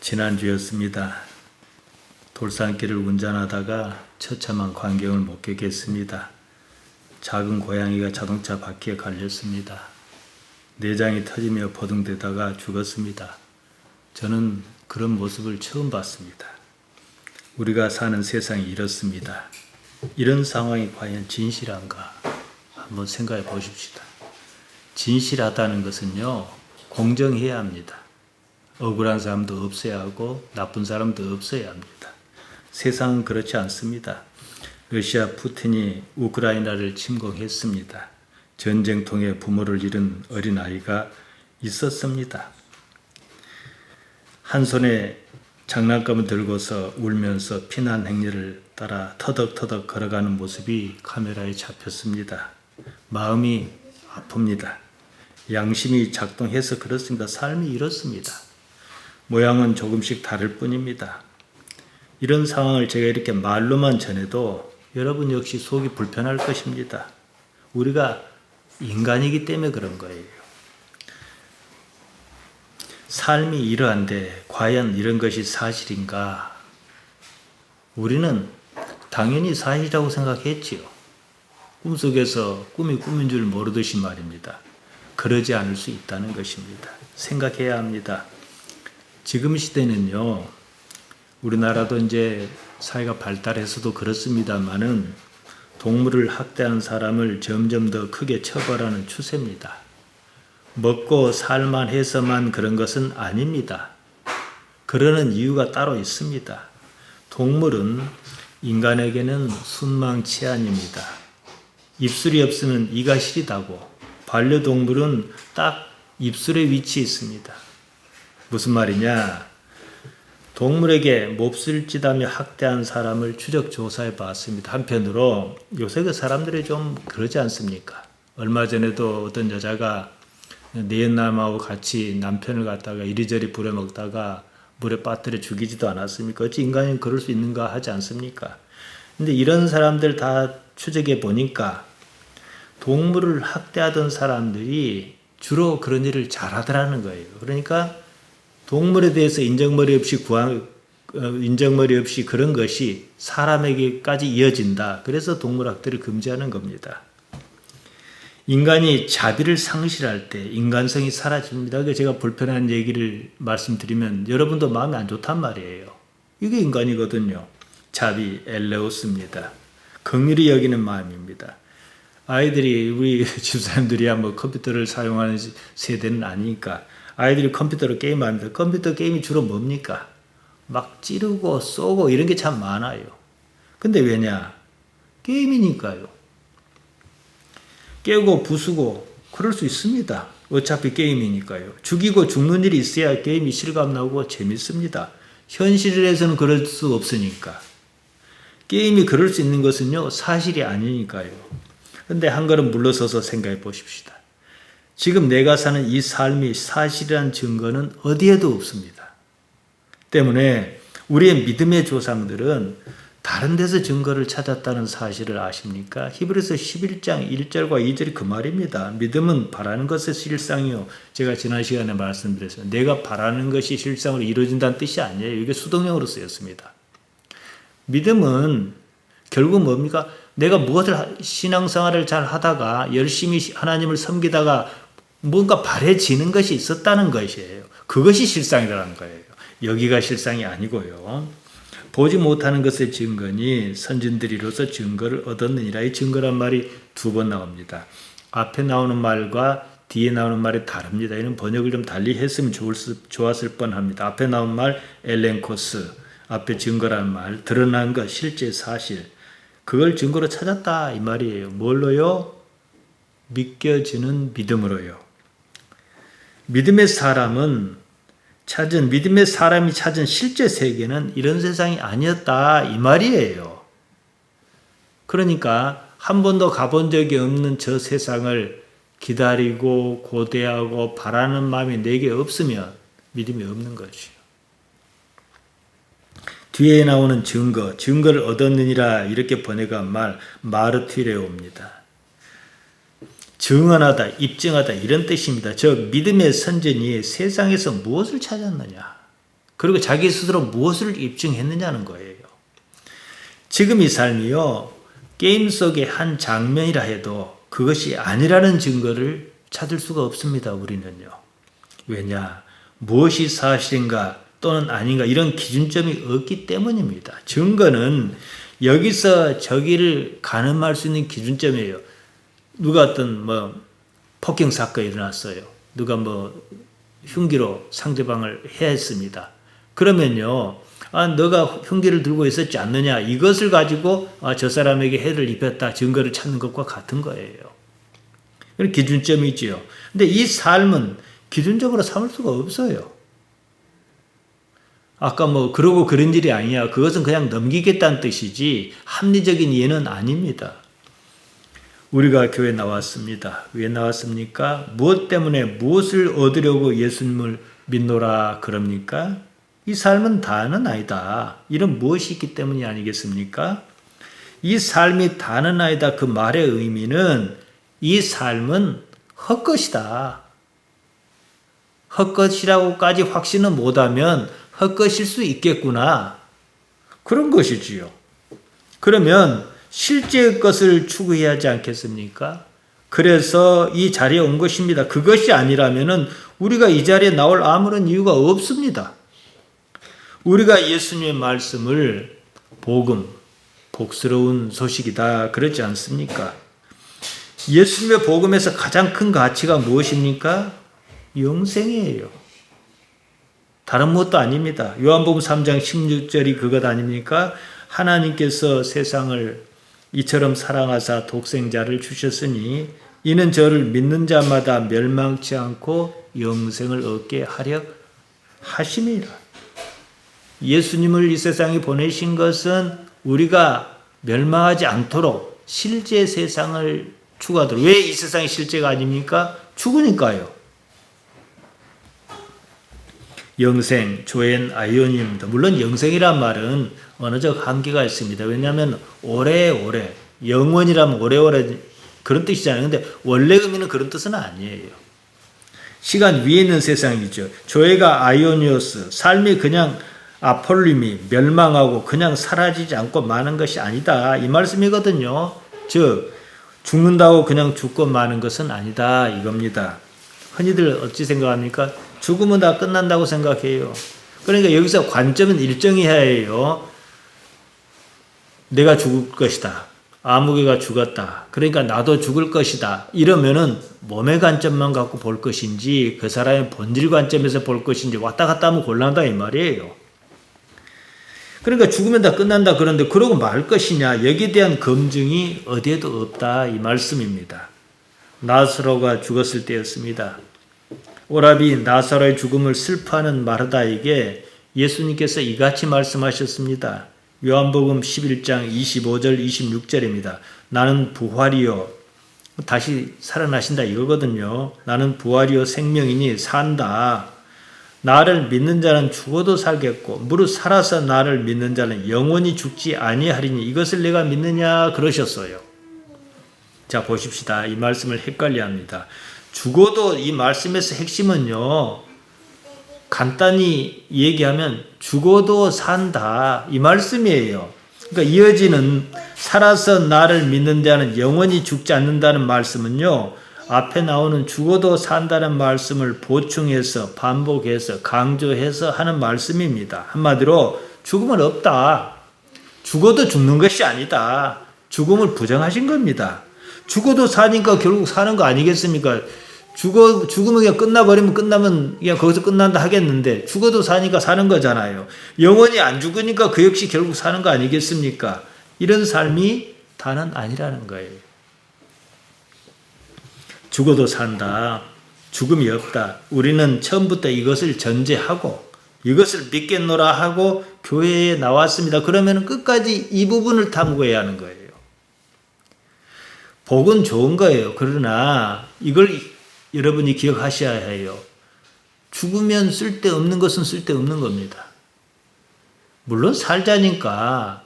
지난주였습니다. 돌산길을 운전하다가 처참한 광경을 목격했습니다. 작은 고양이가 자동차 바퀴에 갈렸습니다. 내장이 터지며 버둥대다가 죽었습니다. 저는 그런 모습을 처음 봤습니다. 우리가 사는 세상이 이렇습니다. 이런 상황이 과연 진실한가? 한번 생각해 보십시다. 진실하다는 것은요, 공정해야 합니다. 억울한 사람도 없어야 하고 나쁜 사람도 없어야 합니다. 세상은 그렇지 않습니다. 러시아 푸틴이 우크라이나를 침공했습니다. 전쟁통에 부모를 잃은 어린아이가 있었습니다. 한 손에 장난감을 들고서 울면서 피난 행렬을 따라 터덕터덕 걸어가는 모습이 카메라에 잡혔습니다. 마음이 아픕니다. 양심이 작동해서 그렇습니다. 삶이 이렇습니다. 모양은 조금씩 다를 뿐입니다. 이런 상황을 제가 이렇게 말로만 전해도 여러분 역시 속이 불편할 것입니다. 우리가 인간이기 때문에 그런 거예요. 삶이 이러한데 과연 이런 것이 사실인가? 우리는 당연히 사실이라고 생각했지요. 꿈속에서 꿈이 꿈인 줄 모르듯이 말입니다. 그러지 않을 수 있다는 것입니다. 생각해야 합니다. 지금 시대는요, 우리나라도 이제 사회가 발달해서도 그렇습니다만은 동물을 학대한 사람을 점점 더 크게 처벌하는 추세입니다. 먹고 살만 해서만 그런 것은 아닙니다. 그러는 이유가 따로 있습니다. 동물은 인간에게는 순망치안입니다. 입술이 없으면 이가 시리다고. 반려동물은 딱 입술에 위치해 있습니다. 무슨 말이냐? 동물에게 몹쓸 짓하며 학대한 사람을 추적 조사해 봤습니다. 한편으로 요새 그 사람들이 좀 그러지 않습니까? 얼마 전에도 어떤 여자가 내연남하고 같이 남편을 갖다가 이리저리 부려먹다가 물에 빠뜨려 죽이지도 않았습니까? 어찌 인간이 그럴 수 있는가 하지 않습니까? 근데 이런 사람들 다 추적해 보니까 동물을 학대하던 사람들이 주로 그런 일을 잘하더라는 거예요. 그러니까 동물에 대해서 인정머리 없이 그런 것이 사람에게까지 이어진다. 그래서 동물학대를 금지하는 겁니다. 인간이 자비를 상실할 때 인간성이 사라집니다. 그래서 제가 불편한 얘기를 말씀드리면 여러분도 마음이 안 좋단 말이에요. 이게 인간이거든요. 자비, 엘레오스입니다. 긍휼히 여기는 마음입니다. 아이들이 우리 집사람들이야 뭐 컴퓨터를 사용하는 세대는 아니니까 아이들이 컴퓨터로 게임합니다. 컴퓨터 게임이 주로 뭡니까? 막 찌르고 쏘고 이런 게 참 많아요. 근데 왜냐? 게임이니까요. 깨고 부수고 그럴 수 있습니다. 어차피 게임이니까요. 죽이고 죽는 일이 있어야 게임이 실감나고 재밌습니다. 현실에서는 그럴 수 없으니까. 게임이 그럴 수 있는 것은요, 사실이 아니니까요. 근데 한 걸음 물러서서 생각해 보십시다. 지금 내가 사는 이 삶이 사실이라는 증거는 어디에도 없습니다. 때문에 우리의 믿음의 조상들은 다른 데서 증거를 찾았다는 사실을 아십니까? 히브리서 11장 1절과 2절이 그 말입니다. 믿음은 바라는 것의 실상이요. 제가 지난 시간에 말씀드렸어요. 내가 바라는 것이 실상으로 이루어진다는 뜻이 아니에요. 이게 수동형으로 쓰였습니다. 믿음은 결국 뭡니까? 내가 무엇을 신앙생활을 잘 하다가 열심히 하나님을 섬기다가 뭔가 바래지는 것이 있었다는 것이에요. 그것이 실상이라는 거예요. 여기가 실상이 아니고요. 보지 못하는 것의 증거니 선진들이로서 증거를 얻었느니라. 이 증거란 말이 두 번 나옵니다. 앞에 나오는 말과 뒤에 나오는 말이 다릅니다. 이런 번역을 좀 달리 했으면 좋았을 뻔합니다. 앞에 나온 말 엘렌코스, 앞에 증거라는 말, 드러난 것, 실제 사실. 그걸 증거로 찾았다 이 말이에요. 뭘로요? 믿겨지는 믿음으로요. 믿음의 사람이 찾은 실제 세계는 이런 세상이 아니었다 이 말이에요. 그러니까 한 번도 가본 적이 없는 저 세상을 기다리고 고대하고 바라는 마음이 내게 없으면 믿음이 없는 것이요. 뒤에 나오는 증거를 얻었느니라 이렇게 번역한 말 마르티레오입니다. 증언하다, 입증하다 이런 뜻입니다. 저 믿음의 선전이 세상에서 무엇을 찾았느냐? 그리고 자기 스스로 무엇을 입증했느냐는 거예요. 지금 이 삶이요, 게임 속의 한 장면이라 해도 그것이 아니라는 증거를 찾을 수가 없습니다. 우리는요. 왜냐? 무엇이 사실인가 또는 아닌가 이런 기준점이 없기 때문입니다. 증거는 여기서 저기를 가늠할 수 있는 기준점이에요. 누가 어떤 폭행 사건이 일어났어요. 누가 흉기로 상대방을 해했습니다. 그러면요, 너가 흉기를 들고 있었지 않느냐, 이것을 가지고 저 사람에게 해를 입혔다 증거를 찾는 것과 같은 거예요. 그런 기준점이지요. 근데 이 삶은 기준적으로 삼을 수가 없어요. 아까 그러고 그런 일이 아니야. 그것은 그냥 넘기겠다는 뜻이지 합리적인 이해는 아닙니다. 우리가 교회 나왔습니다. 왜 나왔습니까? 무엇 때문에 무엇을 얻으려고 예수님을 믿노라 그럽니까? 이 삶은 다는 아니다. 이런 무엇이 있기 때문이 아니겠습니까? 이 삶이 다는 아니다. 그 말의 의미는 이 삶은 헛것이다. 헛것이라고까지 확신은 못하면 헛것일 수 있겠구나. 그런 것이지요. 그러면 실제의 것을 추구해야 하지 않겠습니까? 그래서 이 자리에 온 것입니다. 그것이 아니라면 우리가 이 자리에 나올 아무런 이유가 없습니다. 우리가 예수님의 말씀을 복음, 복스러운 소식이다 그러지 않습니까? 예수님의 복음에서 가장 큰 가치가 무엇입니까? 영생이에요. 다른 무엇도 아닙니다. 요한복음 3장 16절이 그것 아닙니까? 하나님께서 세상을 이처럼 사랑하사 독생자를 주셨으니 이는 저를 믿는 자마다 멸망치 않고 영생을 얻게 하려 하심이라. 예수님을 이 세상에 보내신 것은 우리가 멸망하지 않도록 실제 세상을 추구하도록. 왜 이 세상이 실제가 아닙니까? 죽으니까요. 영생, 조엔 아이오니입니다. 물론 영생이란 말은 어느적 한계가 있습니다. 왜냐하면 오래오래, 영원이라면 오래오래 그런 뜻이잖아요. 근데 원래 의미는 그런 뜻은 아니에요. 시간 위에 있는 세상이죠. 조에가 아이오니오스, 삶이 그냥 아폴림이 멸망하고 그냥 사라지지 않고 마는 것이 아니다. 이 말씀이거든요. 즉 죽는다고 그냥 죽고 마는 것은 아니다 이겁니다. 흔히들 어찌 생각합니까? 죽으면 다 끝난다고 생각해요. 그러니까 여기서 관점은 일정해야 해요. 내가 죽을 것이다. 아무개가 죽었다. 그러니까 나도 죽을 것이다. 이러면은 몸의 관점만 갖고 볼 것인지 그 사람의 본질 관점에서 볼 것인지 왔다 갔다 하면 곤란하다 이 말이에요. 그러니까 죽으면 다 끝난다 그런데 그러고 말 것이냐 여기에 대한 검증이 어디에도 없다 이 말씀입니다. 나사로가 죽었을 때였습니다. 오라비 나사로의 죽음을 슬퍼하는 마르다에게 예수님께서 이같이 말씀하셨습니다. 요한복음 11장 25절 26절입니다. 나는 부활이요 다시 살아나신다 이거거든요. 나는 부활이요 생명이니 산다. 나를 믿는 자는 죽어도 살겠고 무릇 살아서 나를 믿는 자는 영원히 죽지 아니하리니 이것을 내가 믿느냐 그러셨어요. 자 보십시다. 이 말씀을 헷갈려합니다. 죽어도 이 말씀에서 핵심은요. 간단히 얘기하면 죽어도 산다 이 말씀이에요. 그러니까 이어지는 살아서 나를 믿는 자는 영원히 죽지 않는다는 말씀은요. 앞에 나오는 죽어도 산다는 말씀을 보충해서 반복해서 강조해서 하는 말씀입니다. 한마디로 죽음은 없다. 죽어도 죽는 것이 아니다. 죽음을 부정하신 겁니다. 죽어도 사니까 결국 사는 거 아니겠습니까? 죽으면 그냥 끝나버리면 끝나면 그냥 거기서 끝난다 하겠는데 죽어도 사니까 사는 거잖아요. 영원히 안 죽으니까 그 역시 결국 사는 거 아니겠습니까? 이런 삶이 다는 아니라는 거예요. 죽어도 산다. 죽음이 없다. 우리는 처음부터 이것을 전제하고 이것을 믿겠노라 하고 교회에 나왔습니다. 그러면 끝까지 이 부분을 탐구해야 하는 거예요. 복은 좋은 거예요. 그러나 이걸 여러분이 기억하셔야 해요. 죽으면 쓸데없는 것은 쓸데없는 겁니다. 물론 살자니까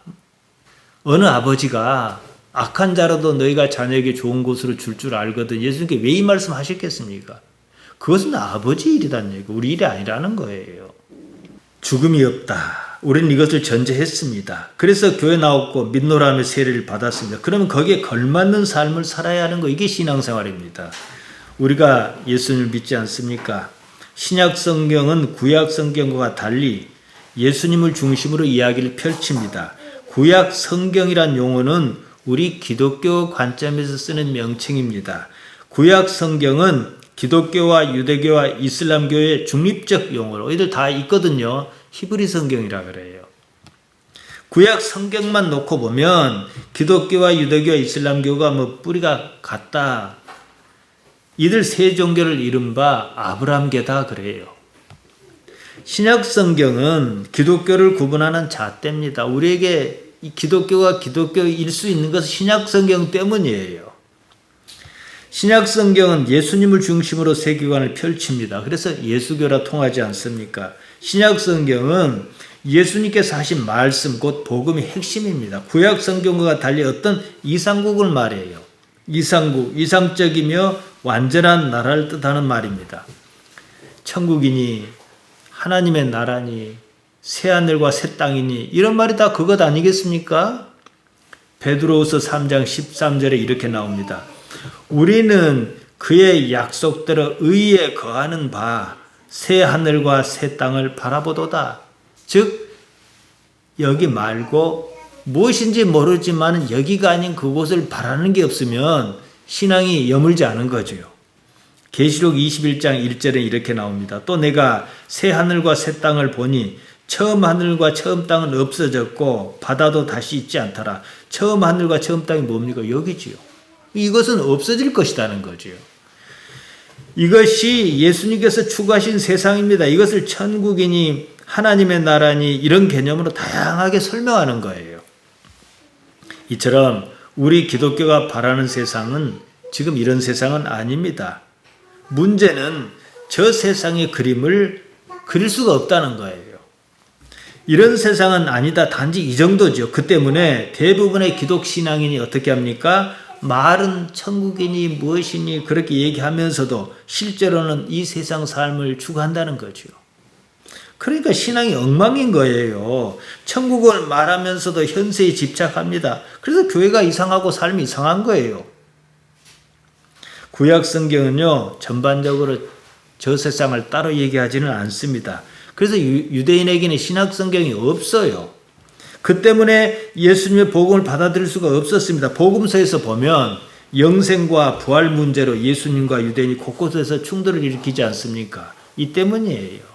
어느 아버지가 악한 자라도 너희가 자녀에게 좋은 곳으로 줄 줄 알거든. 예수님께 왜 이 말씀 하셨겠습니까? 그것은 아버지 일이란 얘기고 우리 일이 아니라는 거예요. 죽음이 없다. 우리는 이것을 전제했습니다. 그래서 교회 나왔고 믿노라며 세례를 받았습니다. 그러면 거기에 걸맞는 삶을 살아야 하는 거, 이게 신앙생활입니다. 우리가 예수님을 믿지 않습니까? 신약 성경은 구약 성경과 달리 예수님을 중심으로 이야기를 펼칩니다. 구약 성경이란 용어는 우리 기독교 관점에서 쓰는 명칭입니다. 구약 성경은 기독교와 유대교와 이슬람교의 중립적 용어로 이들 다 있거든요. 히브리 성경이라 그래요. 구약 성경만 놓고 보면 기독교와 유대교와 이슬람교가 뿌리가 같다. 이들 세 종교를 이른 바 아브라함계다 그래요. 신약 성경은 기독교를 구분하는 잣대입니다. 우리에게 이 기독교가 기독교일 수 있는 것은 신약 성경 때문이에요. 신약 성경은 예수님을 중심으로 세계관을 펼칩니다. 그래서 예수교라 통하지 않습니까? 신약 성경은 예수님께서 하신 말씀, 곧 복음이 핵심입니다. 구약 성경과 달리 어떤 이상국을 말해요. 이상국, 이상적이며 완전한 나라를 뜻하는 말입니다. 천국이니 하나님의 나라니 새하늘과 새 땅이니 이런 말이 다 그것 아니겠습니까? 베드로후서 3장 13절에 이렇게 나옵니다. 우리는 그의 약속대로 의에 거하는 바 새 하늘과 새 땅을 바라보도다. 즉 여기 말고 무엇인지 모르지만 여기가 아닌 그곳을 바라는 게 없으면 신앙이 여물지 않은 거죠. 계시록 21장 1절에 이렇게 나옵니다. 또 내가 새 하늘과 새 땅을 보니 처음 하늘과 처음 땅은 없어졌고 바다도 다시 있지 않더라. 처음 하늘과 처음 땅이 뭡니까? 여기지요. 이것은 없어질 것이라는 거죠. 이것이 예수님께서 추구하신 세상입니다. 이것을 천국이니 하나님의 나라니 이런 개념으로 다양하게 설명하는 거예요. 이처럼 우리 기독교가 바라는 세상은 지금 이런 세상은 아닙니다. 문제는 저 세상의 그림을 그릴 수가 없다는 거예요. 이런 세상은 아니다. 단지 이 정도죠. 그 때문에 대부분의 기독신앙인이 어떻게 합니까? 말은 천국이니 무엇이니 그렇게 얘기하면서도 실제로는 이 세상 삶을 추구한다는 거죠. 그러니까 신앙이 엉망인 거예요. 천국을 말하면서도 현세에 집착합니다. 그래서 교회가 이상하고 삶이 이상한 거예요. 구약 성경은요, 전반적으로 저 세상을 따로 얘기하지는 않습니다. 그래서 유대인에게는 신약 성경이 없어요. 그 때문에 예수님의 복음을 받아들일 수가 없었습니다. 복음서에서 보면 영생과 부활 문제로 예수님과 유대인이 곳곳에서 충돌을 일으키지 않습니까? 이 때문이에요.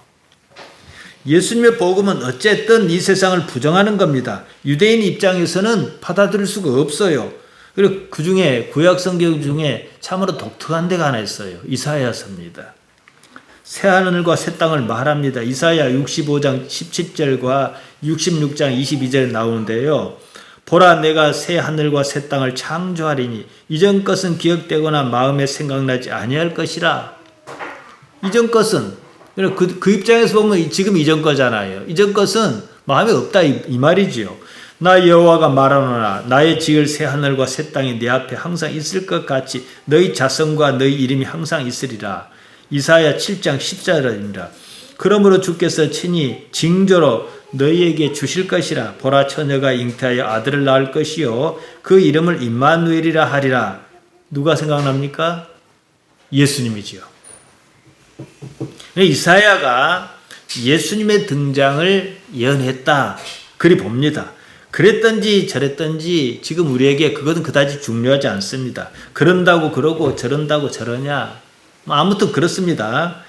예수님의 복음은 어쨌든 이 세상을 부정하는 겁니다. 유대인 입장에서는 받아들일 수가 없어요. 그리고 그 중에 구약 성경 중에 참으로 독특한 데가 하나 있어요. 이사야서입니다. 새하늘과 새 땅을 말합니다. 이사야 65장 17절과 66장 22절에 나오는데요. 보라 내가 새 하늘과 새 땅을 창조하리니 이전 것은 기억되거나 마음에 생각나지 아니할 것이라. 이전 것은 그 입장에서 보면 지금 이전 거잖아요. 이전 것은 마음에 없다 이 말이지요. 나 여호와가 말하노라 나의 지을 새 하늘과 새 땅이 내 앞에 항상 있을 것 같이 너희 자성과 너희 이름이 항상 있으리라. 이사야 7장 14절입니다. 그러므로 주께서 친히 징조로 너희에게 주실 것이라. 보라 처녀가 잉태하여 아들을 낳을 것이요 그 이름을 임마누엘이라 하리라. 누가 생각납니까? 예수님이지요. 이사야가 예수님의 등장을 예언했다. 그리 봅니다. 그랬던지 저랬던지 지금 우리에게 그것은 그다지 중요하지 않습니다. 그런다고 그러고 저런다고 저러냐. 아무튼 그렇습니다.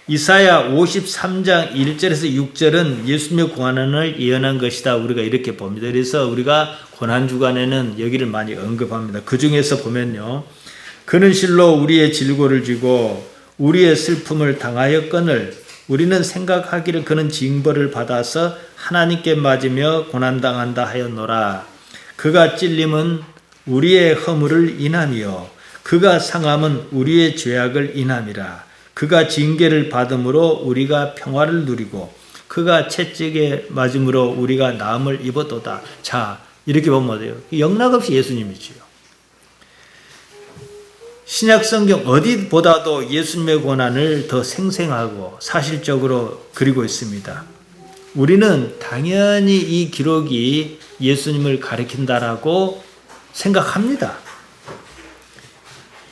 이사야 53장 1절에서 6절은 예수님의 고난을 예언한 것이다. 우리가 이렇게 봅니다. 그래서 우리가 고난주간에는 여기를 많이 언급합니다. 그 중에서 보면요. 그는 실로 우리의 질고를 지고 우리의 슬픔을 당하였거늘 우리는 생각하기를 그는 징벌을 받아서 하나님께 맞으며 고난당한다 하였노라. 그가 찔림은 우리의 허물을 인함이요 그가 상함은 우리의 죄악을 인함이라. 그가 징계를 받음으로 우리가 평화를 누리고 그가 채찍에 맞음으로 우리가 나음을 입었도다. 자, 이렇게 보면 돼요. 영락없이 예수님이지요. 신약 성경 어디보다도 예수님의 고난을 더 생생하고 사실적으로 그리고 있습니다. 우리는 당연히 이 기록이 예수님을 가리킨다라고 생각합니다.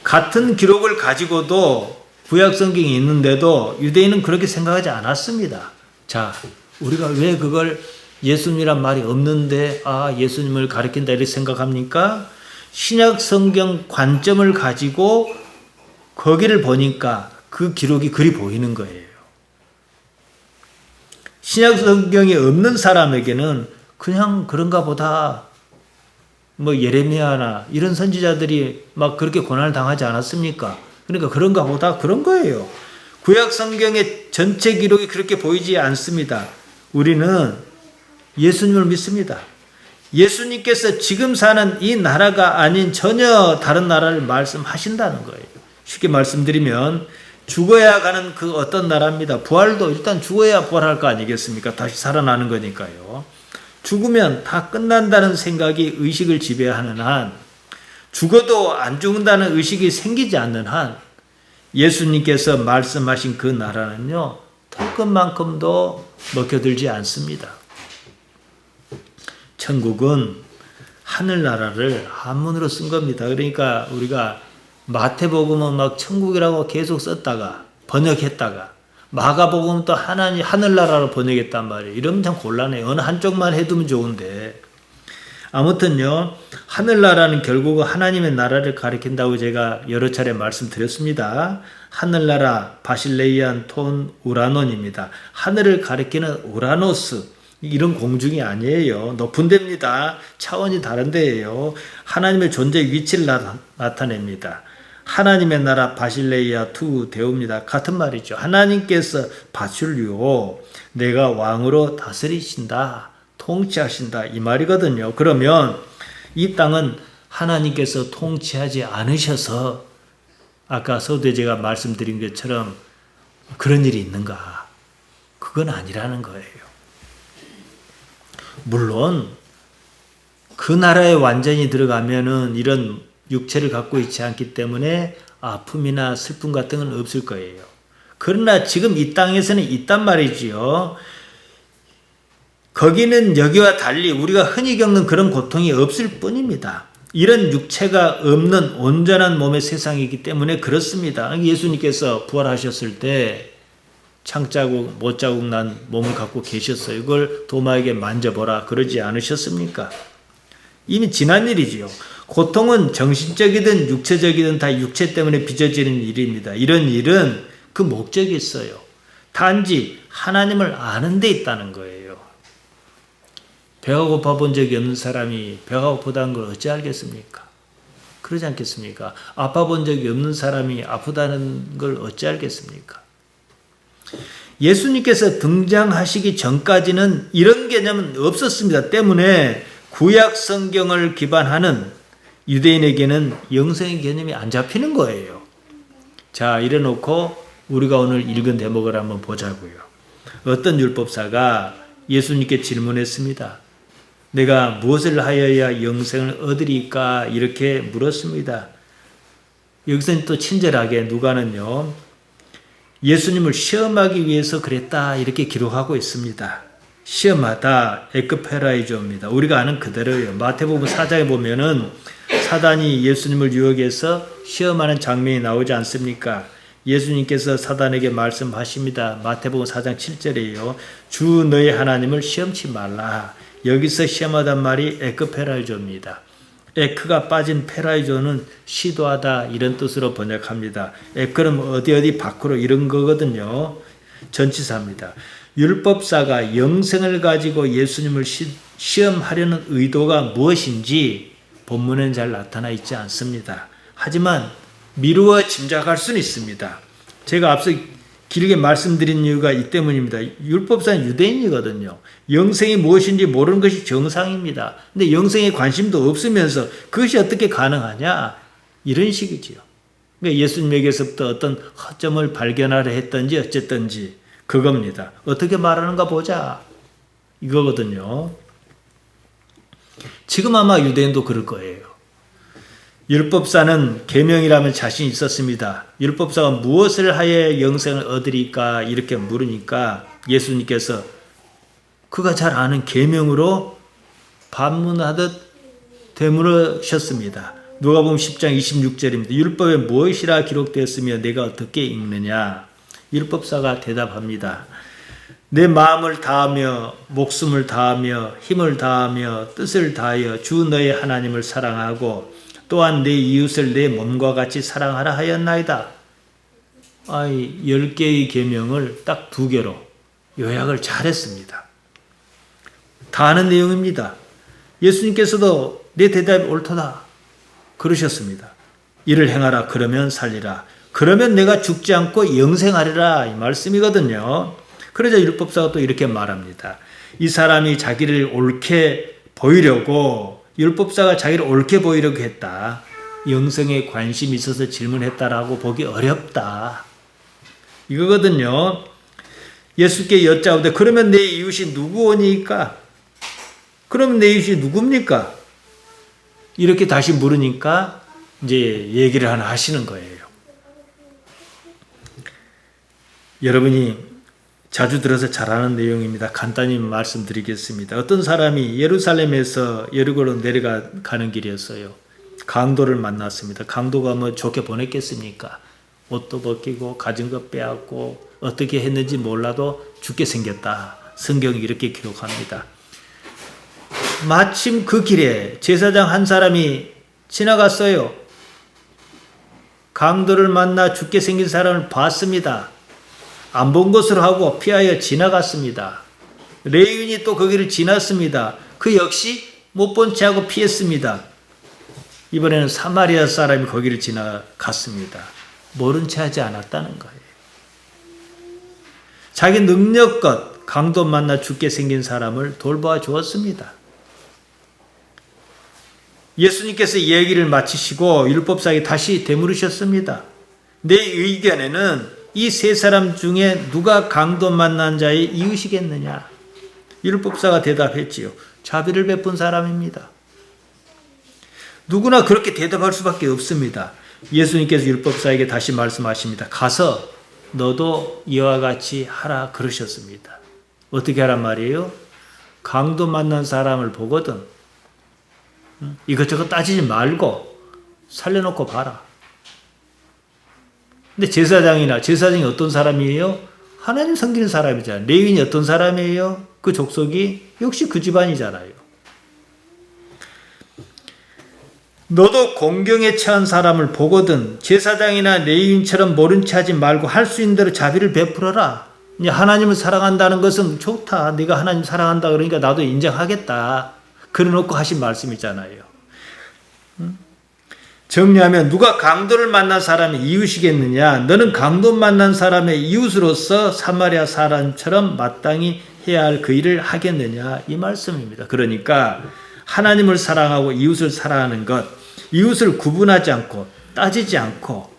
같은 기록을 가지고도 구약 성경이 있는데도 유대인은 그렇게 생각하지 않았습니다. 자, 우리가 왜 그걸 예수님이란 말이 없는데 예수님을 가리킨다 이렇게 생각합니까? 신약 성경 관점을 가지고 거기를 보니까 그 기록이 그리 보이는 거예요. 신약 성경이 없는 사람에게는 그냥 그런가 보다 예레미야나 이런 선지자들이 막 그렇게 고난을 당하지 않았습니까? 그러니까 그런가 보다 그런 거예요. 구약 성경의 전체 기록이 그렇게 보이지 않습니다. 우리는 예수님을 믿습니다. 예수님께서 지금 사는 이 나라가 아닌 전혀 다른 나라를 말씀하신다는 거예요. 쉽게 말씀드리면 죽어야 가는 그 어떤 나라입니다. 부활도 일단 죽어야 부활할 거 아니겠습니까? 다시 살아나는 거니까요. 죽으면 다 끝난다는 생각이 의식을 지배하는 한, 죽어도 안 죽는다는 의식이 생기지 않는 한, 예수님께서 말씀하신 그 나라는요, 턱끝만큼도 먹혀들지 않습니다. 천국은 하늘나라를 한문으로 쓴 겁니다. 그러니까 우리가 마태복음은 막 천국이라고 계속 썼다가 번역했다가 마가복음은 또 하늘나라로 번역했단 말이에요. 이러면 참 곤란해요. 어느 한쪽만 해두면 좋은데. 아무튼요, 하늘나라는 결국은 하나님의 나라를 가리킨다고 제가 여러 차례 말씀드렸습니다. 하늘나라 바실레이안 톤 우라논입니다. 하늘을 가리키는 우라노스, 이런 공중이 아니에요. 높은 데입니다. 차원이 다른 데예요. 하나님의 존재 위치를 나타냅니다. 하나님의 나라 바실레이아 투 데오입니다. 같은 말이죠. 하나님께서 바슐리오, 내가 왕으로 다스리신다, 통치하신다, 이 말이거든요. 그러면 이 땅은 하나님께서 통치하지 않으셔서 아까 서두에 말씀드린 것처럼 그런 일이 있는가? 그건 아니라는 거예요. 물론 그 나라에 완전히 들어가면은 이런 육체를 갖고 있지 않기 때문에 아픔이나 슬픔 같은 건 없을 거예요. 그러나 지금 이 땅에서는 있단 말이지요. 거기는 여기와 달리 우리가 흔히 겪는 그런 고통이 없을 뿐입니다. 이런 육체가 없는 온전한 몸의 세상이기 때문에 그렇습니다. 예수님께서 부활하셨을 때 창자국, 못자국 난 몸을 갖고 계셨어요. 이걸 도마에게 만져보라 그러지 않으셨습니까? 이미 지난 일이지요. 고통은 정신적이든 육체적이든 다 육체 때문에 빚어지는 일입니다. 이런 일은 그 목적이 있어요. 단지 하나님을 아는 데 있다는 거예요. 배가 고파 본 적이 없는 사람이 배가 고프다는 걸 어찌 알겠습니까? 그러지 않겠습니까? 아파 본 적이 없는 사람이 아프다는 걸 어찌 알겠습니까? 예수님께서 등장하시기 전까지는 이런 개념은 없었습니다. 때문에 구약 성경을 기반하는 유대인에게는 영생의 개념이 안 잡히는 거예요. 자, 이래놓고 우리가 오늘 읽은 대목을 한번 보자고요. 어떤 율법사가 예수님께 질문했습니다. 내가 무엇을 하여야 영생을 얻으리까? 이렇게 물었습니다. 여기서는 또 친절하게 누가는요, 예수님을 시험하기 위해서 그랬다 이렇게 기록하고 있습니다. 시험하다 에크페라이조입니다. 우리가 아는 그대로예요. 마태복음 4장에 보면은 사단이 예수님을 유혹해서 시험하는 장면이 나오지 않습니까? 예수님께서 사단에게 말씀하십니다. 마태복음 4장 7절이에요. 주 너의 하나님을 시험치 말라. 여기서 시험하단 말이 에크페라이조입니다. 에크가 빠진 페라이조는 시도하다 이런 뜻으로 번역합니다. 에크는 어디 밖으로 이런 거거든요. 전치사입니다. 율법사가 영생을 가지고 예수님을 시험하려는 의도가 무엇인지 본문에는 잘 나타나 있지 않습니다. 하지만 미루어 짐작할 수는 있습니다. 제가 앞서 길게 말씀드린 이유가 이 때문입니다. 율법사는 유대인이거든요. 영생이 무엇인지 모르는 것이 정상입니다. 근데 영생에 관심도 없으면서 그것이 어떻게 가능하냐? 이런 식이지요. 그러니까 예수님에게서부터 어떤 허점을 발견하려 했던지 어쨌든지 그겁니다. 어떻게 말하는가 보자. 이거거든요. 지금 아마 유대인도 그럴 거예요. 율법사는 계명이라면 자신이 있었습니다. 율법사가 무엇을 하여 영생을 얻으리까 이렇게 물으니까 예수님께서 그가 잘 아는 계명으로 반문하듯 되물으셨습니다. 누가복음 10장 26절입니다. 율법에 무엇이라 기록되었으며 내가 어떻게 읽느냐? 율법사가 대답합니다. 내 마음을 다하며 목숨을 다하며 힘을 다하며 뜻을 다하여 주 너의 하나님을 사랑하고 또한 내 이웃을 내 몸과 같이 사랑하라 하였나이다. 10개의 계명을 딱 2개로 요약을 잘했습니다. 다 아는 내용입니다. 예수님께서도 내 대답이 옳도다 그러셨습니다. 이를 행하라 그러면 살리라. 그러면 내가 죽지 않고 영생하리라 이 말씀이거든요. 그러자 율법사가 또 이렇게 말합니다. 이 사람이 자기를 옳게 보이려고 율법사가 자기를 옳게 보이려고 했다. 영생에 관심이 있어서 질문했다라고 보기 어렵다. 이거거든요. 예수께 여짜오되 그러면 내 이웃이 누구오니까? 그러면 내 이웃이 누굽니까? 이렇게 다시 물으니까 이제 얘기를 하나 하시는 거예요. 여러분이 자주 들어서 잘 아는 내용입니다. 간단히 말씀드리겠습니다. 어떤 사람이 예루살렘에서 여리고로 내려가는 길이었어요. 강도를 만났습니다. 강도가 뭐 좋게 보냈겠습니까? 옷도 벗기고 가진 것 빼앗고 어떻게 했는지 몰라도 죽게 생겼다. 성경이 이렇게 기록합니다. 마침 그 길에 제사장 한 사람이 지나갔어요. 강도를 만나 죽게 생긴 사람을 봤습니다. 안 본 것으로 하고 피하여 지나갔습니다. 레위인이 또 거기를 지났습니다. 그 역시 못 본 채 하고 피했습니다. 이번에는 사마리아 사람이 거기를 지나갔습니다. 모른 채 하지 않았다는 거예요. 자기 능력껏 강도 만나 죽게 생긴 사람을 돌보아 주었습니다. 예수님께서 얘기를 마치시고 율법사에게 다시 되물으셨습니다. 내 의견에는 이 3사람 중에 누가 강도 만난 자의 이웃이겠느냐? 율법사가 대답했지요. 자비를 베푼 사람입니다. 누구나 그렇게 대답할 수밖에 없습니다. 예수님께서 율법사에게 다시 말씀하십니다. 가서 너도 이와 같이 하라 그러셨습니다. 어떻게 하란 말이에요? 강도 만난 사람을 보거든 이것저것 따지지 말고 살려놓고 봐라. 근데 제사장이 어떤 사람이에요? 하나님 섬기는 사람이잖아요. 레위인이 어떤 사람이에요? 그 족속이 역시 그 집안이잖아요. 너도 공경에 처한 사람을 보거든 제사장이나 레위인처럼 모른 체 하지 말고 할 수 있는 대로 자비를 베풀어라. 하나님을 사랑한다는 것은 좋다. 네가 하나님 사랑한다 그러니까 나도 인정하겠다. 그래놓고 하신 말씀이잖아요. 정리하면 누가 강도를 만난 사람이 이웃이겠느냐? 너는 강도 만난 사람의 이웃으로서 사마리아 사람처럼 마땅히 해야 할 그 일을 하겠느냐? 이 말씀입니다. 그러니까 하나님을 사랑하고 이웃을 사랑하는 것, 이웃을 구분하지 않고 따지지 않고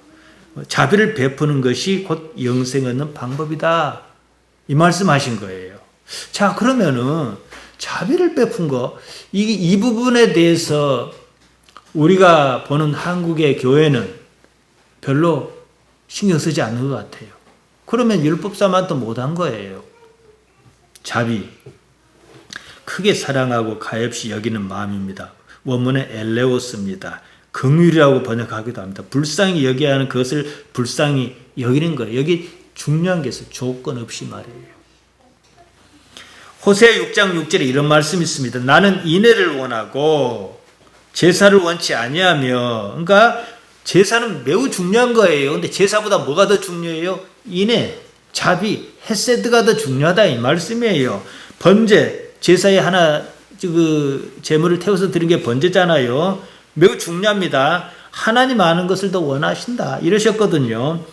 자비를 베푸는 것이 곧 영생 얻는 방법이다. 이 말씀하신 거예요. 자, 그러면은 자비를 베푼 거, 이 부분에 대해서 우리가 보는 한국의 교회는 별로 신경 쓰지 않는 것 같아요. 그러면 율법사만도 못한 거예요. 자비. 크게 사랑하고 가엾이 여기는 마음입니다. 원문에 엘레오스입니다. 긍휼이라고 번역하기도 합니다. 불쌍히 여겨야 하는 그것을 불쌍히 여기는 거예요. 여기 중요한 게 있어요. 조건 없이 말이에요. 호세아 6장 6절에 이런 말씀이 있습니다. 나는 인애를 원하고 제사를 원치 아니하며, 그러니까 제사는 매우 중요한 거예요. 근데 제사보다 뭐가 더 중요해요? 인애, 자비, 헤세드가 더 중요하다 이 말씀이에요. 번제, 제사에 하나 그 제물을 태워서 드린 게 번제잖아요. 매우 중요합니다. 하나님 아는 것을 더 원하신다 이러셨거든요.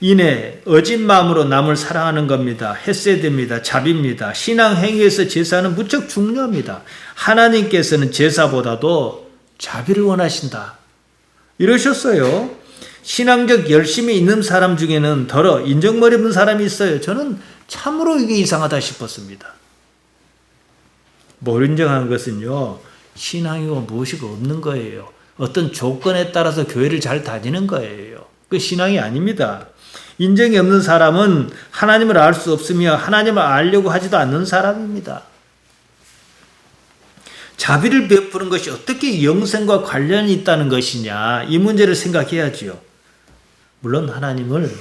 인애, 어진 마음으로 남을 사랑하는 겁니다. 헤세드입니다. 자비입니다. 신앙 행위에서 제사는 무척 중요합니다. 하나님께서는 제사보다도 자비를 원하신다 이러셨어요. 신앙적 열심이 있는 사람 중에는 더러 인정머리 없는 사람이 있어요. 저는 참으로 이게 이상하다 싶었습니다. 뭘 인정하는 것은요, 신앙이고 무엇이고 없는 거예요. 어떤 조건에 따라서 교회를 잘 다니는 거예요. 그 신앙이 아닙니다. 인정이 없는 사람은 하나님을 알 수 없으며 하나님을 알려고 하지도 않는 사람입니다. 자비를 베푸는 것이 어떻게 영생과 관련이 있다는 것이냐, 이 문제를 생각해야지요. 물론 하나님을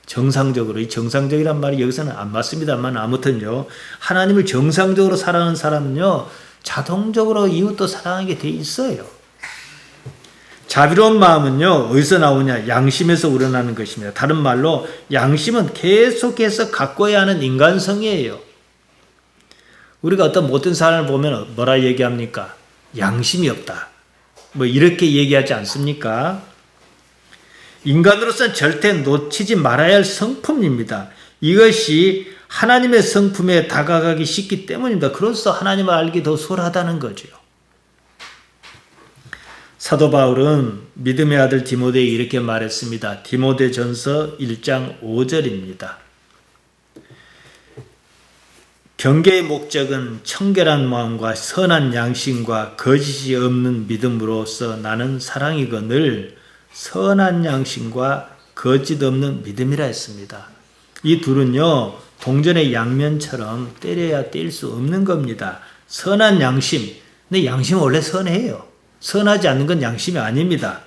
정상적으로, 이 정상적이란 말이 여기서는 안 맞습니다만 아무튼요, 하나님을 정상적으로 사랑하는 사람은요 자동적으로 이웃도 사랑하게 돼 있어요. 자비로운 마음은요 어디서 나오냐? 양심에서 우러나는 것입니다. 다른 말로 양심은 계속해서 가꿔야 하는 인간성이에요. 우리가 어떤 못된 사람을 보면 뭐라 얘기합니까? 양심이 없다, 뭐 이렇게 얘기하지 않습니까? 인간으로서는 절대 놓치지 말아야 할 성품입니다. 이것이 하나님의 성품에 다가가기 쉽기 때문입니다. 그래서 하나님을 알기 더 수월하다는 거죠. 사도 바울은 믿음의 아들 디모데에게 이렇게 말했습니다. 디모데전서 1장 5절입니다. 경계의 목적은 청결한 마음과 선한 양심과 거짓이 없는 믿음으로서 나는 사랑이거늘 선한 양심과 거짓 없는 믿음이라 했습니다. 이 둘은요 동전의 양면처럼 때려야 뗄 수 없는 겁니다. 선한 양심, 근데 양심은 원래 선해요. 선하지 않는 건 양심이 아닙니다.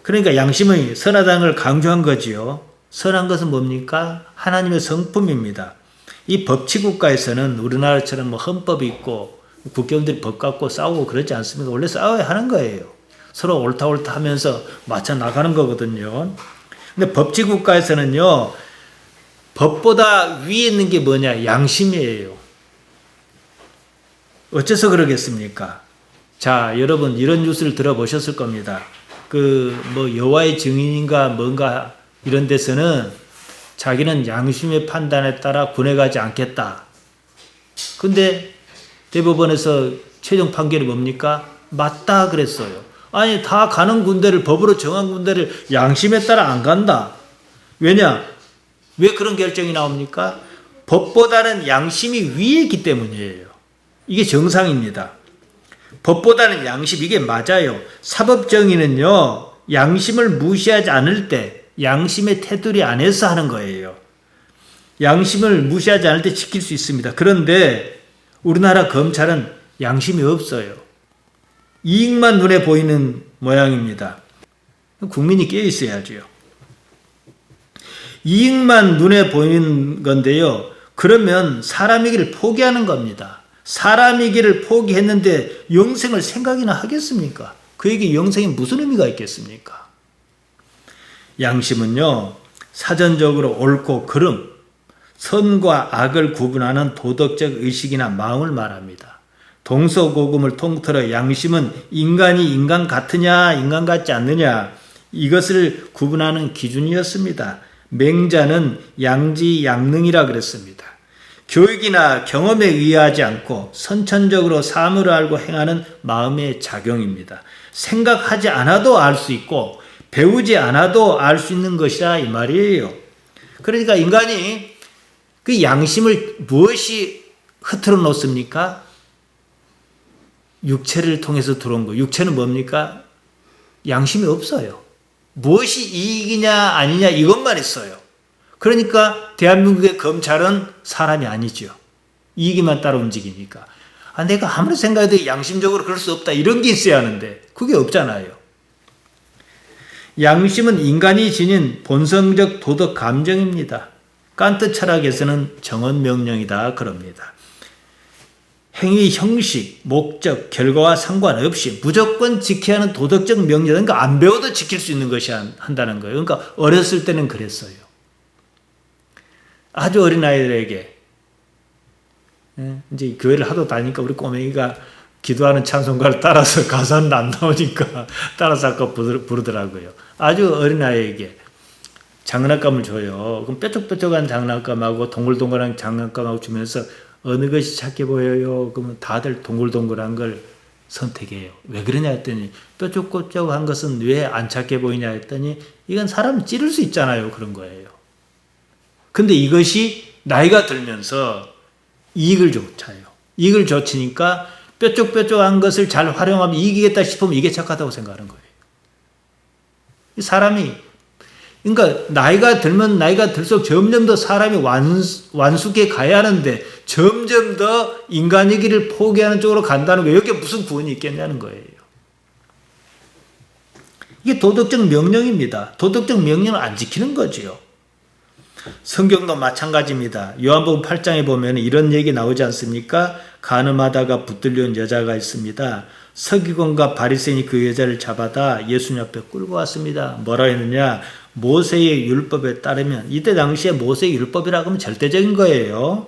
그러니까 양심의 선하다는 걸 강조한 거지요. 선한 것은 뭡니까? 하나님의 성품입니다. 이 법치국가에서는 우리나라처럼 뭐 헌법이 있고 국회의원들이 법 갖고 싸우고 그러지 않습니까? 원래 싸워야 하는 거예요. 서로 옳다 하면서 맞춰 나가는 거거든요. 근데 법치국가에서는요, 법보다 위에 있는 게 뭐냐? 양심이에요. 어째서 그러겠습니까? 자, 여러분 이런 뉴스를 들어보셨을 겁니다. 뭐 여호와의 증인인가 뭔가 이런 데서는 자기는 양심의 판단에 따라 군에 가지 않겠다. 근데 대법원에서 최종 판결이 뭡니까? 맞다 그랬어요. 아니, 다 가는 군대를, 법으로 정한 군대를 양심에 따라 안 간다. 왜냐? 왜 그런 결정이 나옵니까? 법보다는 양심이 위에 있기 때문이에요. 이게 정상입니다. 법보다는 양심, 이게 맞아요. 사법정의는요, 양심을 무시하지 않을 때, 양심의 테두리 안에서 하는 거예요. 양심을 무시하지 않을 때 지킬 수 있습니다. 그런데 우리나라 검찰은 양심이 없어요. 이익만 눈에 보이는 모양입니다. 국민이 깨어 있어야죠. 이익만 눈에 보이는 건데요. 그러면 사람이기를 포기하는 겁니다. 사람이기를 포기했는데 영생을 생각이나 하겠습니까? 그에게 영생이 무슨 의미가 있겠습니까? 양심은요, 사전적으로 옳고 그름, 선과 악을 구분하는 도덕적 의식이나 마음을 말합니다. 동서고금을 통틀어 양심은 인간이 인간 같으냐, 인간 같지 않느냐, 이것을 구분하는 기준이었습니다. 맹자는 양지양능이라 그랬습니다. 교육이나 경험에 의하지 않고 선천적으로 사물을 알고 행하는 마음의 작용입니다. 생각하지 않아도 알 수 있고 배우지 않아도 알 수 있는 것이라 이 말이에요. 그러니까 인간이 그 양심을 무엇이 흐트러 놓습니까? 육체를 통해서 들어온 거. 육체는 뭡니까? 양심이 없어요. 무엇이 이익이냐 아니냐 이것만 있어요. 그러니까 대한민국의 검찰은 사람이 아니죠. 이익만 따라 움직이니까. 내가 아무리 생각해도 양심적으로 그럴 수 없다. 이런 게 있어야 하는데 그게 없잖아요. 양심은 인간이 지닌 본성적 도덕 감정입니다. 칸트 철학에서는 정언명령이다 그럽니다. 행위 형식, 목적, 결과와 상관없이 무조건 지켜야 하는 도덕적 명령, 그러니까 안 배워도 지킬 수 있는 것이 한다는 거예요. 그러니까 어렸을 때는 그랬어요. 아주 어린 아이들에게 이제 교회를 하도 다니까 우리 꼬맹이가 기도하는 찬송가를 따라서 가사는 안 나오니까 따라서 아까 부르더라고요. 아주 어린 아이에게 장난감을 줘요. 그럼 뾰족뾰족한 장난감하고 동글동글한 장난감하고 주면서 어느 것이 착해 보여요? 그러면 다들 동글동글한 걸 선택해요. 왜 그러냐 했더니 뾰족뾰족한 것은 왜 안 착해 보이냐 했더니 이건 사람을 찌를 수 있잖아요. 그런 거예요. 근데 이것이 나이가 들면서 이익을 쫓아요. 이익을 쫓으니까 뾰족뾰족한 것을 잘 활용하면 이기겠다 싶으면 이게 착하다고 생각하는 거예요. 사람이 그러니까 나이가 들면 나이가 들수록 점점 더 사람이 완숙해 가야 하는데 점점 더 인간의 길을 포기하는 쪽으로 간다는 거예요. 여기에 무슨 구원이 있겠냐는 거예요. 이게 도덕적 명령입니다. 도덕적 명령을 안 지키는 거지요. 성경도 마찬가지입니다. 요한복음 8장에 보면 이런 얘기 나오지 않습니까? 간음하다가 붙들려온 여자가 있습니다. 서기관과 바리새인이 그 여자를 잡아다 예수님 앞에 끌고 왔습니다. 뭐라 했느냐? 모세의 율법에 따르면, 이때 당시에 모세의 율법이라고 하면 절대적인 거예요.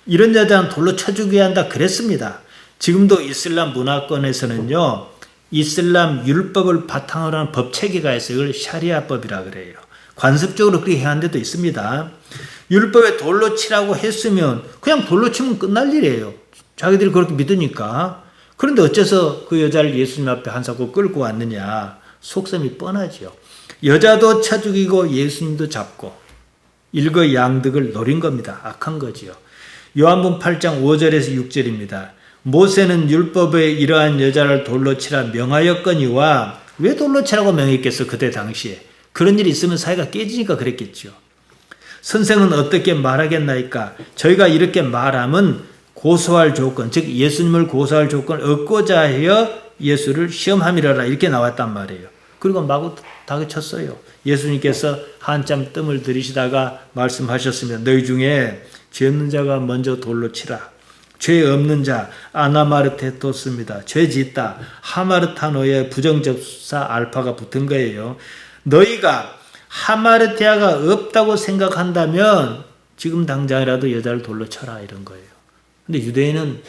이런 여자는 돌로 쳐 죽여야 한다 그랬습니다. 지금도 이슬람 문화권에서는요, 이슬람 율법을 바탕으로 하는 법 체계가 있어요. 이걸 샤리아법이라 그래요. 관습적으로 그렇게 해야 하는 데도 있습니다. 율법에 돌로 치라고 했으면 그냥 돌로 치면 끝날 일이에요. 자기들이 그렇게 믿으니까. 그런데 어째서 그 여자를 예수님 앞에 한사코 끌고 왔느냐. 속셈이 뻔하죠. 여자도 쳐 죽이고 예수님도 잡고 일거양득을 노린 겁니다. 악한 거지요. 요한복음 8장 5절에서 6절입니다. 모세는 율법에 이러한 여자를 돌로 치라 명하였거니와, 왜 돌로 치라고 명했겠어 그때 당시에. 그런 일이 있으면 사회가 깨지니까 그랬겠죠. 선생은 어떻게 말하겠나이까? 저희가 이렇게 말하면 고소할 조건, 즉 예수님을 고소할 조건을 얻고자 하여 예수를 시험함이라라, 이렇게 나왔단 말이에요. 그리고 마구 다그쳤어요. 예수님께서 한참 뜸을 들이시다가 말씀하셨습니다. 너희 중에 죄 없는 자가 먼저 돌로 치라. 죄 없는 자 아나마르테토스입니다. 죄 짓다 하마르타노의 부정접사 알파가 붙은 거예요. 너희가 하마르테아가 없다고 생각한다면 지금 당장이라도 여자를 돌로 쳐라, 이런 거예요. 근데 유대인은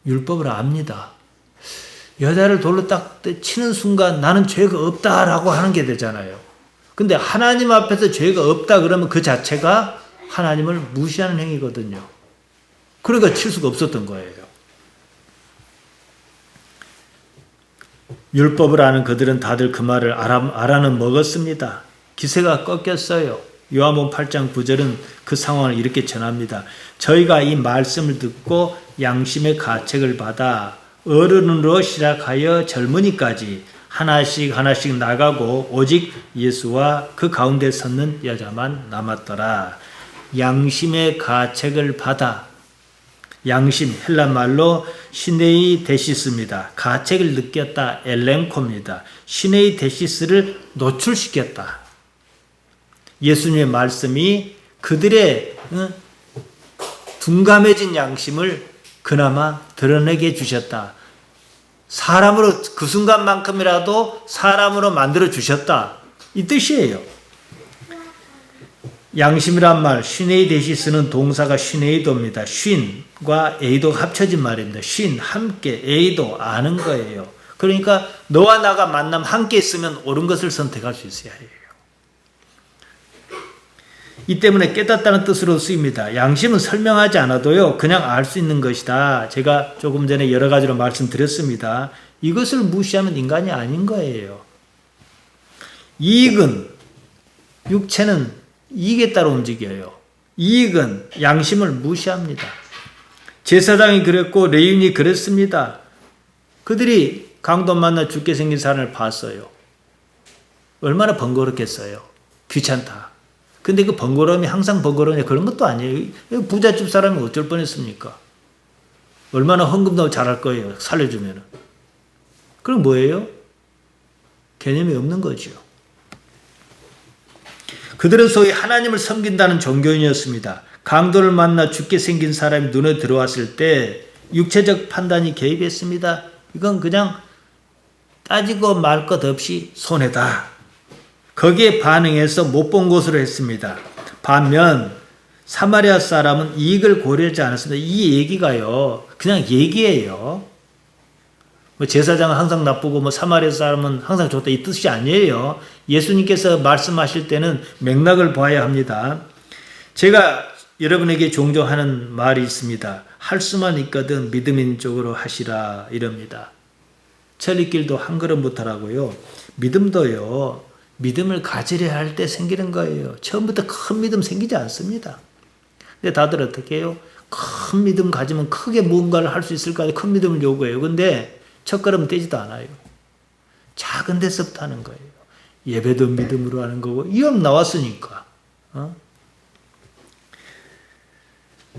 율법을 압니다. 여자를 돌로 딱 치는 순간 나는 죄가 없다라고 하는 게 되잖아요. 근데 하나님 앞에서 죄가 없다 그러면 그 자체가 하나님을 무시하는 행위거든요. 그러니까 칠 수가 없었던 거예요. 율법을 아는 그들은 다들 그 말을 알아는 먹었습니다. 기세가 꺾였어요. 요한복음 8장 9절은 그 상황을 이렇게 전합니다. 저희가 이 말씀을 듣고 양심의 가책을 받아 어른으로 시작하여 젊은이까지 하나씩 하나씩 나가고 오직 예수와 그 가운데 섰는 여자만 남았더라. 양심의 가책을 받아, 양심 헬라 말로 시네이 데시스입니다. 가책을 느꼈다, 엘렌코입니다. 시네이 데시스를 노출시켰다. 예수님의 말씀이 그들의 둔감해진 양심을 그나마 드러내게 해주셨다. 사람으로 그 순간만큼이라도 사람으로 만들어 주셨다, 이 뜻이에요. 양심이란 말, 슈네이데시스는 동사가 슈네이도입니다. 쉰과 에이도가 합쳐진 말입니다. 쉰, 함께, 에이도, 아는 거예요. 그러니까 너와 나가 만남 함께 있으면 옳은 것을 선택할 수 있어야 해요. 이 때문에 깨닫다는 뜻으로 쓰입니다. 양심은 설명하지 않아도요, 그냥 알 수 있는 것이다. 제가 조금 전에 여러 가지로 말씀드렸습니다. 이것을 무시하면 인간이 아닌 거예요. 이익은, 육체는 이익에 따라 움직여요. 이익은 양심을 무시합니다. 제사장이 그랬고 레위인이 그랬습니다. 그들이 강도 만나 죽게 생긴 사람을 봤어요. 얼마나 번거롭겠어요. 귀찮다. 근데 그 번거로움이 항상 번거로우냐, 그런 것도 아니에요. 부잣집 사람이 어쩔 뻔했습니까? 얼마나 헌금도 잘할 거예요, 살려주면. 그럼 뭐예요? 개념이 없는 거죠. 그들은 소위 하나님을 섬긴다는 종교인이었습니다. 강도를 만나 죽게 생긴 사람이 눈에 들어왔을 때 육체적 판단이 개입했습니다. 이건 그냥 따지고 말 것 없이 손해다. 거기에 반응해서 못 본 것으로 했습니다. 반면 사마리아 사람은 이익을 고려하지 않았습니다. 이 얘기가요, 그냥 얘기예요. 제사장은 항상 나쁘고 사마리아 사람은 항상 좋다, 이 뜻이 아니에요. 예수님께서 말씀하실 때는 맥락을 봐야 합니다. 제가 여러분에게 종종 하는 말이 있습니다. 할 수만 있거든 믿음인 쪽으로 하시라, 이럽니다. 천리길도 한 걸음부터라고요. 믿음도요, 믿음을 가지려 할 때 생기는 거예요. 처음부터 큰 믿음 생기지 않습니다. 근데 다들 어떻게 해요? 큰 믿음 가지면 크게 무언가를 할 수 있을까? 큰 믿음을 요구해요. 근데 첫 걸음 떼지도 않아요. 작은 데서부터 하는 거예요. 예배도 믿음으로 하는 거고 이왕 나왔으니까.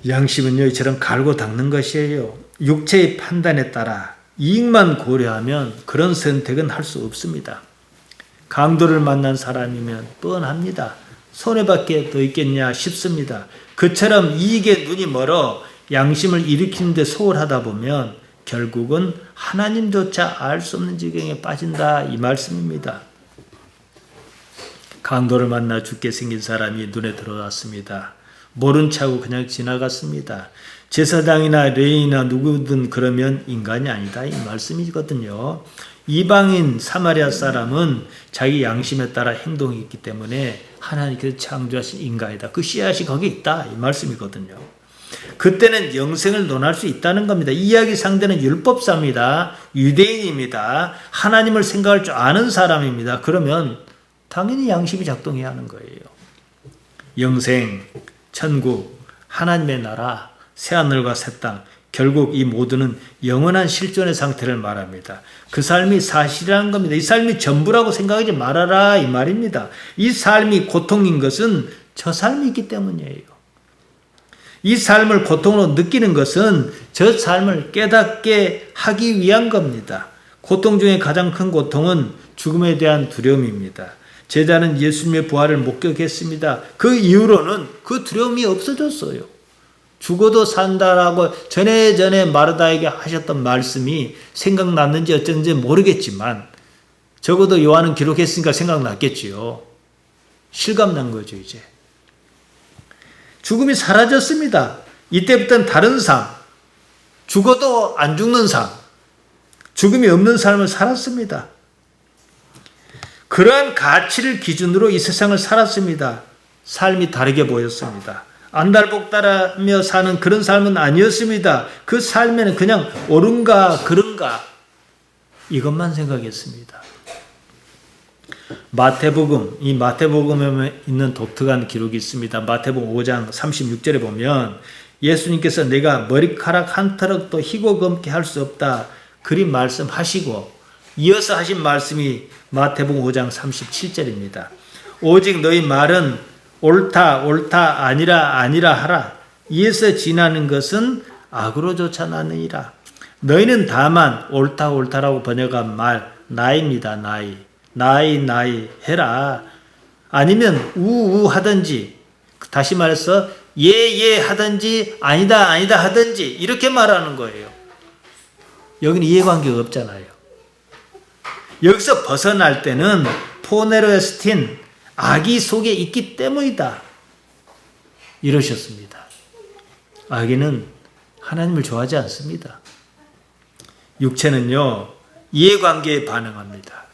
양심은요 이처럼 갈고 닦는 것이에요. 육체의 판단에 따라 이익만 고려하면 그런 선택은 할 수 없습니다. 강도를 만난 사람이면 뻔합니다. 손해밖에 더 있겠냐 싶습니다. 그처럼 이익에 눈이 멀어 양심을 일으키는 데 소홀하다 보면 결국은 하나님조차 알 수 없는 지경에 빠진다 이 말씀입니다. 강도를 만나 죽게 생긴 사람이 눈에 들어왔습니다. 모른 척하고 그냥 지나갔습니다. 제사장이나 레위나 누구든 그러면 인간이 아니다 이 말씀이거든요. 이방인 사마리아 사람은 자기 양심에 따라 행동이 있기 때문에 하나님께서 창조하신 인간이다. 그 씨앗이 거기 있다 이 말씀이거든요. 그때는 영생을 논할 수 있다는 겁니다. 이 이야기 상대는 율법사입니다. 유대인입니다. 하나님을 생각할 줄 아는 사람입니다. 그러면 당연히 양심이 작동해야 하는 거예요. 영생, 천국, 하나님의 나라, 새하늘과 새 땅, 결국 이 모두는 영원한 실존의 상태를 말합니다. 그 삶이 사실이라는 겁니다. 이 삶이 전부라고 생각하지 말아라 이 말입니다. 이 삶이 고통인 것은 저 삶이 있기 때문이에요. 이 삶을 고통으로 느끼는 것은 저 삶을 깨닫게 하기 위한 겁니다. 고통 중에 가장 큰 고통은 죽음에 대한 두려움입니다. 제자는 예수님의 부활을 목격했습니다. 그 이후로는 그 두려움이 없어졌어요. 죽어도 산다라고 전에 마르다에게 하셨던 말씀이 생각났는지 어쩐지 모르겠지만 적어도 요한은 기록했으니까 생각났겠지요. 실감난 거죠 이제. 죽음이 사라졌습니다. 이때부터는 다른 삶, 죽어도 안 죽는 삶, 죽음이 없는 삶을 살았습니다. 그러한 가치를 기준으로 이 세상을 살았습니다. 삶이 다르게 보였습니다. 안달복달하며 사는 그런 삶은 아니었습니다. 그 삶에는 그냥 옳은가 그른가 이것만 생각했습니다. 마태복음, 이 마태복음에 있는 독특한 기록이 있습니다. 마태복음 5장 36절에 보면 예수님께서 내가 머리카락 한 터럭도 희고 검게 할 수 없다 그리 말씀하시고 이어서 하신 말씀이 마태복음 5장 37절입니다. 오직 너희 말은 옳다 아니라 하라. 이에서 지나는 것은 악으로 쫓아나느니라. 너희는 다만 옳다라고 번역한 말 나이입니다. 나이 해라. 아니면 우우 하든지 다시 말해서 예 하든지 아니다 하든지 이렇게 말하는 거예요. 여기는 이해관계가 없잖아요. 여기서 벗어날 때는 포네로에스틴 악이 속에 있기 때문이다. 이러셨습니다. 악인은 하나님을 좋아하지 않습니다. 육체는요, 이해관계에 반응합니다.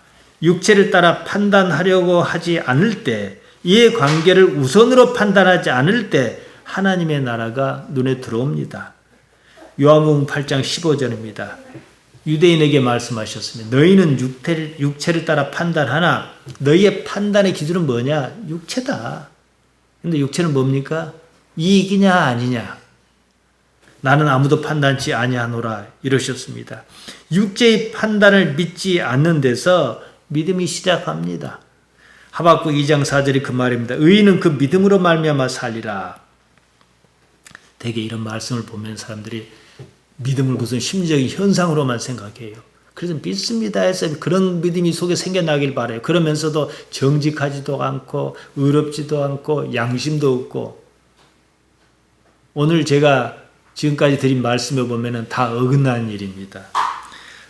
육체를 따라 판단하려고 하지 않을 때, 이해관계를 우선으로 판단하지 않을 때 하나님의 나라가 눈에 들어옵니다. 요한복음 8장 15절입니다. 유대인에게 말씀하셨습니다. 너희는 육체를 따라 판단하나 너희의 판단의 기준은 뭐냐? 육체다. 근데 육체는 뭡니까? 이익이냐 아니냐. 나는 아무도 판단치 아니하노라 이러셨습니다. 육체의 판단을 믿지 않는 데서 믿음이 시작합니다. 하박국 2장 4절이 그 말입니다. 의인은 그 믿음으로 말미암아 살리라. 대개 이런 말씀을 보면 사람들이 믿음을 무슨 심리적인 현상으로만 생각해요. 그래서 믿습니다 해서 그런 믿음이 속에 생겨나길 바라요. 그러면서도 정직하지도 않고 의롭지도 않고 양심도 없고 오늘 제가 지금까지 드린 말씀을 보면 다 어긋나는 일입니다.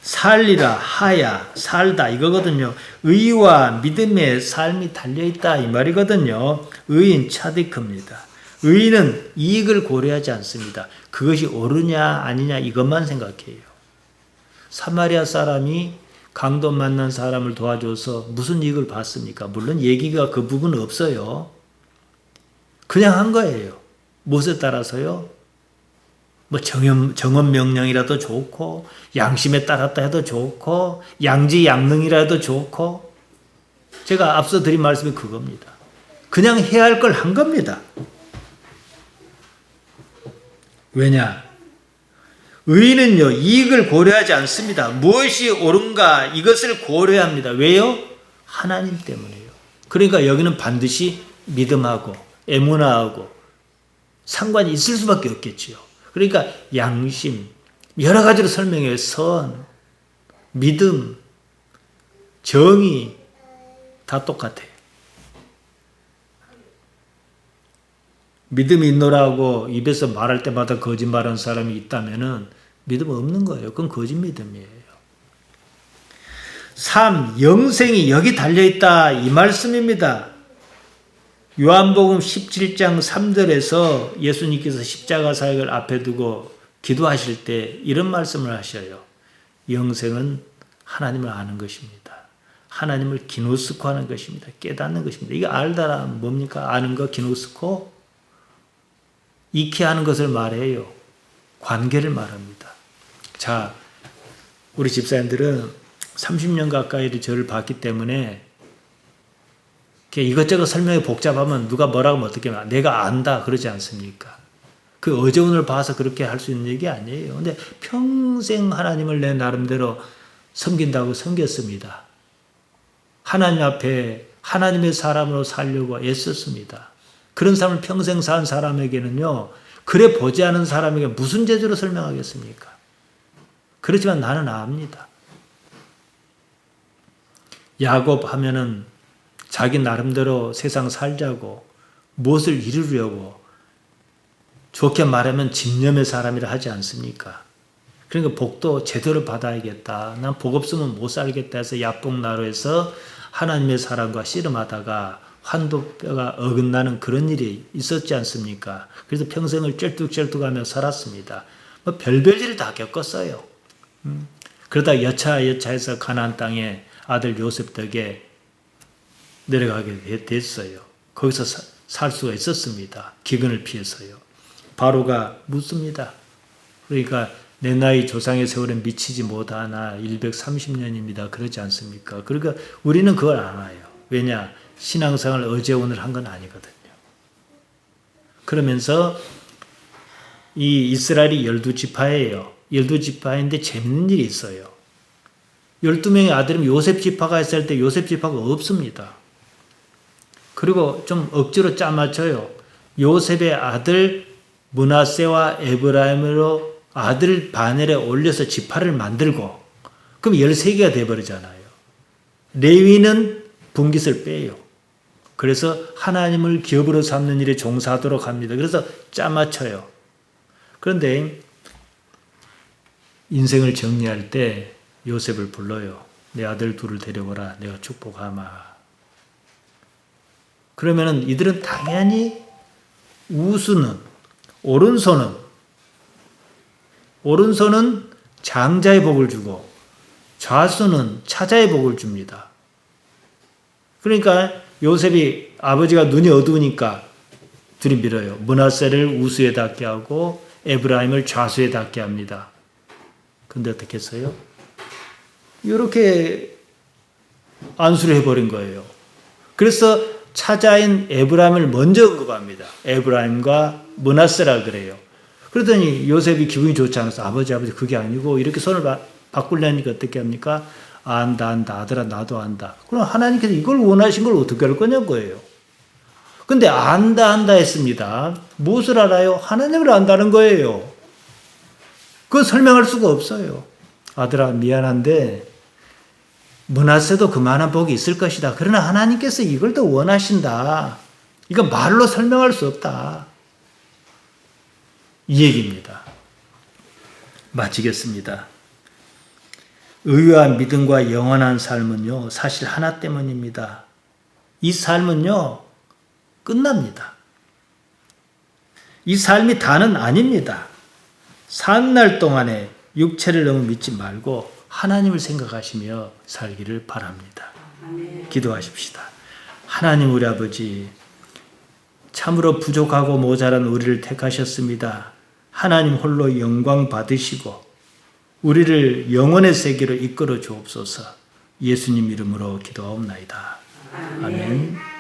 살리라 하야 살다 이거거든요. 의와 믿음의 삶이 달려있다 이 말이거든요. 의인 차디크입니다. 의인은 이익을 고려하지 않습니다. 그것이 옳으냐 아니냐 이것만 생각해요. 사마리아 사람이 강도 만난 사람을 도와줘서 무슨 이익을 봤습니까? 물론 얘기가 그 부분은 없어요. 그냥 한 거예요. 무엇에 따라서요? 뭐 정엄 명령이라도 좋고 양심에 따랐다 해도 좋고 양지양능이라 해도 좋고 제가 앞서 드린 말씀이 그겁니다. 그냥 해야 할 걸 한 겁니다. 왜냐? 의인은요, 이익을 고려하지 않습니다. 무엇이 옳은가 이것을 고려합니다. 왜요? 하나님 때문이에요. 그러니까 여기는 반드시 믿음하고 에무나하고 상관이 있을 수밖에 없겠지요. 그러니까 양심, 여러 가지로 설명해요. 선, 믿음, 정의 다 똑같아요. 믿음이 있노라고 입에서 말할 때마다 거짓말하는 사람이 있다면 믿음 없는 거예요. 그건 거짓 믿음이에요. 3. 영생이 여기 달려있다 이 말씀입니다. 요한복음 17장 3절에서 예수님께서 십자가 사역을 앞에 두고 기도하실 때 이런 말씀을 하셔요. 영생은 하나님을 아는 것입니다. 하나님을 기노스코 하는 것입니다. 깨닫는 것입니다. 이게 알다라 뭡니까? 아는 거 기노스코? 익히 하는 것을 말해요. 관계를 말합니다. 자, 우리 집사님들은 30년 가까이 저를 봤기 때문에 이것저것 설명이 복잡하면 누가 뭐라고 하면 어떻게 하면 내가 안다 그러지 않습니까? 그 어제 오늘 봐서 그렇게 할 수 있는 얘기 아니에요. 근데 평생 하나님을 내 나름대로 섬긴다고 섬겼습니다. 하나님 앞에 하나님의 사람으로 살려고 애썼습니다. 그런 삶을 평생 산 사람에게는요, 그래 보지 않은 사람에게 무슨 재주로 설명하겠습니까? 그렇지만 나는 압니다. 야곱 하면은 자기 나름대로 세상 살자고 무엇을 이루려고 좋게 말하면 집념의 사람이라 하지 않습니까? 그러니까 복도 제대로 받아야겠다. 난 복 없으면 못 살겠다 해서 야복나루에서 하나님의 사람과 씨름하다가 환도뼈가 어긋나는 그런 일이 있었지 않습니까? 그래서 평생을 쩔뚝쩔뚝하며 살았습니다. 뭐 별별 일을 다 겪었어요. 그러다 여차여차해서 가나안 땅에 아들 요셉 덕에 내려가게 됐어요. 거기서 살 수가 있었습니다. 기근을 피해서요. 바로가 묻습니다. 그러니까 내 나이 조상의 세월에 미치지 못하나 130년입니다. 그러지 않습니까? 그러니까 우리는 그걸 알아요. 왜냐? 신앙생활을 어제 오늘 한 건 아니거든요. 그러면서 이 이스라엘이 12지파예요. 12지파인데 재밌는 일이 있어요. 12명의 아들이면 요셉 지파가 했을 때 요셉 지파가 없습니다. 그리고 좀 억지로 짜맞춰요. 요셉의 아들 므낫세와 에브라임으로 아들 바넬에 올려서 지파를 만들고 그럼 13개가 돼버리잖아요. 레위는 분깃을 빼요. 그래서 하나님을 기업으로 삼는 일에 종사하도록 합니다. 그래서 짜맞춰요. 그런데 인생을 정리할 때 요셉을 불러요. 내 아들 둘을 데려오라. 내가 축복하마. 그러면은 이들은 당연히 우수는 오른손은 장자의 복을 주고 좌수는 차자의 복을 줍니다. 그러니까 요셉이 아버지가 눈이 어두우니까 둘이 밀어요. 므낫세를 우수에 닿게 하고 에브라임을 좌수에 닿게 합니다. 근데 어떻게 했어요? 이렇게 안수를 해버린 거예요. 그래서 차자인 에브라임을 먼저 언급합니다. 에브라임과 므낫세라 그래요. 그러더니 요셉이 기분이 좋지 않아서 아버지 그게 아니고 이렇게 손을 바꾸려니까 어떻게 합니까? 안다 아들아 나도 안다. 그럼 하나님께서 이걸 원하신 걸 어떻게 할 거냐고요. 근데 안다 했습니다. 무엇을 알아요? 하나님을 안다는 거예요. 그건 설명할 수가 없어요. 아들아 미안한데 므낫세도 그만한 복이 있을 것이다. 그러나 하나님께서 이걸 더 원하신다. 이거 말로 설명할 수 없다. 이 얘기입니다. 마치겠습니다. 의와 믿음과 영원한 삶은요, 사실 하나 때문입니다. 이 삶은요, 끝납니다. 이 삶이 다는 아닙니다. 사는 날 동안에 육체를 너무 믿지 말고 하나님을 생각하시며 살기를 바랍니다. 기도하십시다. 하나님 우리 아버지, 참으로 부족하고 모자란 우리를 택하셨습니다. 하나님 홀로 영광 받으시고 우리를 영원의 세계로 이끌어 주옵소서. 예수님 이름으로 기도하옵나이다. 아멘.